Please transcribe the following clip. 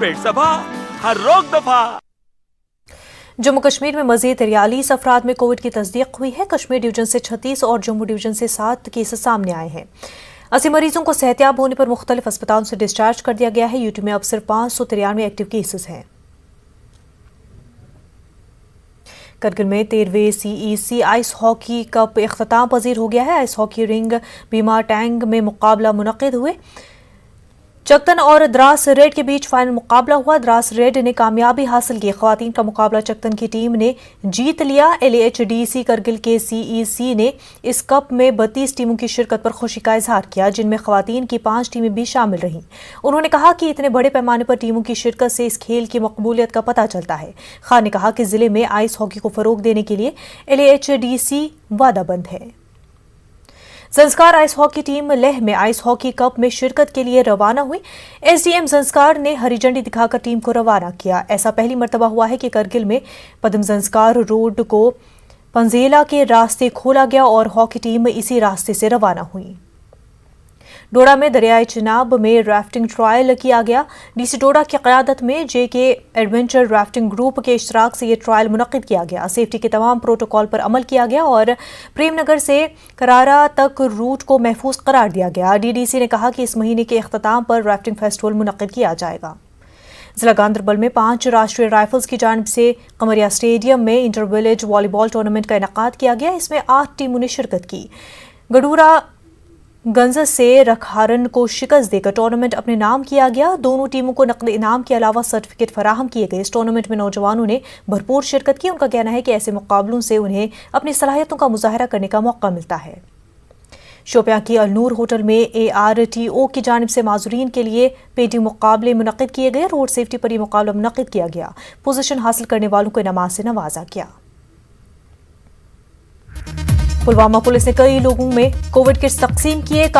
पेट सफा हर रोग दफा। जम्मू कश्मीर में मजीद 43 अफराद में कोविड की तस्दीक हुई है। कश्मीर डिवीजन से 36 और जम्मू डिवीजन से 7 केस सामने आए हैं। 80 मरीजों को सेहतियाब होने पर मुख्तलिफ अस्पतालों से डिस्चार्ज कर दिया गया है। यूटी में अब सिर्फ 593 एक्टिव केसेस हैं। करगिल में 13वें CEC आइस हॉकी कप इख्तिताम पजीर हो गया है। आइस हॉकी रिंग बीमा टैंग में मुकाबला मुनक्किद हुए। चकतन और द्रास रेड के बीच फाइनल मुकाबला हुआ। द्रास रेड ने कामयाबी हासिल की। खवातीन का मुकाबला चकतन की टीम ने जीत लिया। LHDC करगिल के CEC ने इस कप में 32 टीमों की शिरकत पर खुशी का इजहार किया, जिनमें खवातीन की 5 टीमें भी शामिल रहीं। उन्होंने कहा कि इतने बड़े पैमाने पर टीमों की शिरकत से इस खेल की मकबूलियत का पता चलता है। खान ने कहा कि जिले में आइस हॉकी को फरोग देने के लिए LHDC वादाबंद है। संस्कार आइस हॉकी टीम लेह में आइस हॉकी कप में शिरकत के लिए रवाना हुई। SDM संस्कार ने हरी झंडी दिखाकर टीम को रवाना किया। ऐसा पहली मर्तबा हुआ है कि करगिल में पद्म संस्कार रोड को पंजेला के रास्ते खोला गया और हॉकी टीम इसी रास्ते से रवाना हुई। डोडा में दरियाए चिनाब में राफ्टिंग ट्रायल किया गया। DC डोडा की क़यादत में JK एडवेंचर राफ्टिंग ग्रुप के इश्तराक से ये ट्रायल मुनक्किद किया गया। सेफ्टी के तमाम प्रोटोकॉल पर अमल किया गया और प्रेमनगर से करारा तक रूट को महफूज करार दिया गया। DDC ने कहा कि इस महीने के इख्तिताम पर राफ्टिंग फेस्टिवल मुनक्किद किया जाएगा। जिला गांदरबल में 5 राष्ट्रीय राइफल्स की जानिब से कमरिया स्टेडियम में इंटर विलेज वॉलीबॉल टूर्नामेंट का इनेकाद किया गया। इसमें 8 टीमों ने शिरकत की। गडूरा गंज से रखारन को शिकस्त देकर टूर्नामेंट अपने नाम किया गया। दोनों टीमों को नकद इनाम के अलावा सर्टिफिकेट फराहम किए गए। इस टूर्नामेंट में नौजवानों ने भरपूर शिरकत की। उनका कहना है कि ऐसे मुकाबलों से उन्हें अपनी सलाहियतों का मुजाहरा करने का मौका मिलता है। शोपियां की अलनूर होटल में ARTO की जानिब से माजुरीन के लिए पेंटिंग मुकाबले मुनक्किद किए गए। रोड सेफ्टी पर यह मुकाबला मुनक्किद किया गया। पोजीशन हासिल करने वालों को इनामात से नवाजा गया। पुलवामा पुलिस ने कई लोगों में कोविड किट्स तकसीम किए।